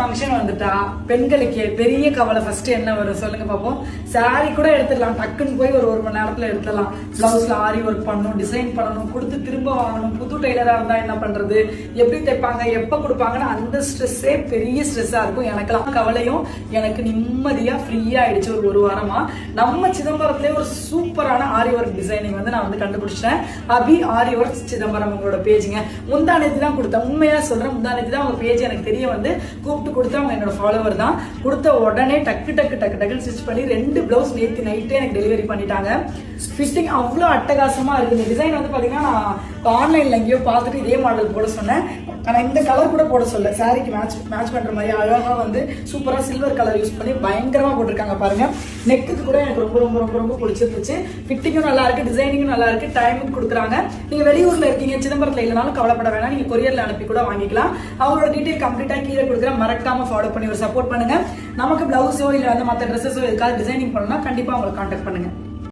Function வந்துட்டா பெண்களுக்கு பெரிய கவலை ஃபர்ஸ்ட் என்ன வரும் சொல்லுங்க பாப்போம். சாரி கூட எடுத்துடலாம், டக்குன்னு போய் ஒரு மணி நேரத்துல எடுத்துடலாம். பிளவுஸ்ல ஆரி ஒர்க் பண்ணணும், டிசைன் பண்ணணும், கொடுத்து திரும்ப வாங்கணும். புது டெய்லரா இருந்தா என்ன பண்றது, எப்படி தைப்பாங்க, எப்ப கொடுப்பாங்கன்னு அந்த ஸ்ட்ரெஸ்ஸே பெரிய ஸ்ட்ரெஸ்ஸா இருக்கும். எனக்கெல்லாம் கவலையும் எனக்கு நிம்மதியா ஃப்ரீயா ஆயிடுச்சு. ஒரு வாரமா நம்ம சிதம்பரத்திலே ஒரு சூப்பரான ஆரி ஒர்க் டிசைனிங் வந்து நான் வந்து கண்டுபிடிச்சேன். அபி ஆரி ஒர்க் சிதம்பரம் உங்களோட பேஜுங்க. முந்தானேத்தி தான் கொடுத்தேன், உண்மையா சொல்றேன். முந்தானேத்தி தான் உங்க பேஜ் எனக்கு தெரிய வந்து கூப்பிட்டு கொடுத்து அவங்க என்னோட ஃபாலோவர் தான். கொடுத்த உடனே டக்கு டக்கு டக்கு டக்குன்னு ஸ்டிச் பண்ணி 2 பிளவுஸ் நேற்று நைட்டே எனக்கு டெலிவரி பண்ணிட்டாங்க. ஃபிட்டிங் அவ்வளோ அட்டகாசமா இருக்கு. இந்த டிசைன் வந்து பாத்தீங்கன்னா நான் ஆன்லைன்ல எங்கேயோ பார்த்துட்டு இதே மாடல் போட சொன்னேன். ஆனா இந்த கலர் கூட போட சொல்ல, சாரிக்கு மேட்ச் பண்ற மாதிரி அழகா வந்து சூப்பரா சில்வர் கலர் யூஸ் பண்ணி பயங்கரமா போட்டிருக்காங்க பாருங்க. நெக்குக்கு கூட எனக்கு ரொம்ப ரொம்ப ரொம்ப ரொம்ப பிடிச்சிருந்துச்சு. ஃபிட்டிங்கும் நல்லா இருக்கு, டிசைனிங்கும் நல்லா இருக்கு, டைமுக்கு கொடுக்குறாங்க. நீங்க வெளியூர்ல இருக்கீங்க, சிதம்பரத்துல இல்லைனாலும் கவலைப்பட வேணாம், நீங்க கொரியர்ல அனுப்பி கூட வாங்கிக்கலாம். அவங்களோட டீடைல் கம்ப்ளீட்டா கீழே கொடுக்குறேன், மறக்காம ஃபாலோ பண்ணி ஒரு சப்போர்ட் பண்ணுங்க. நமக்கு பிளவுஸோ இல்ல வந்து மற்ற ட்ரெஸ்ஸஸோ எதுக்காவது டிசைனிங் பண்ணணும்னா கண்டிப்பா அவங்களை கான்டாக்ட் பண்ணுங்க.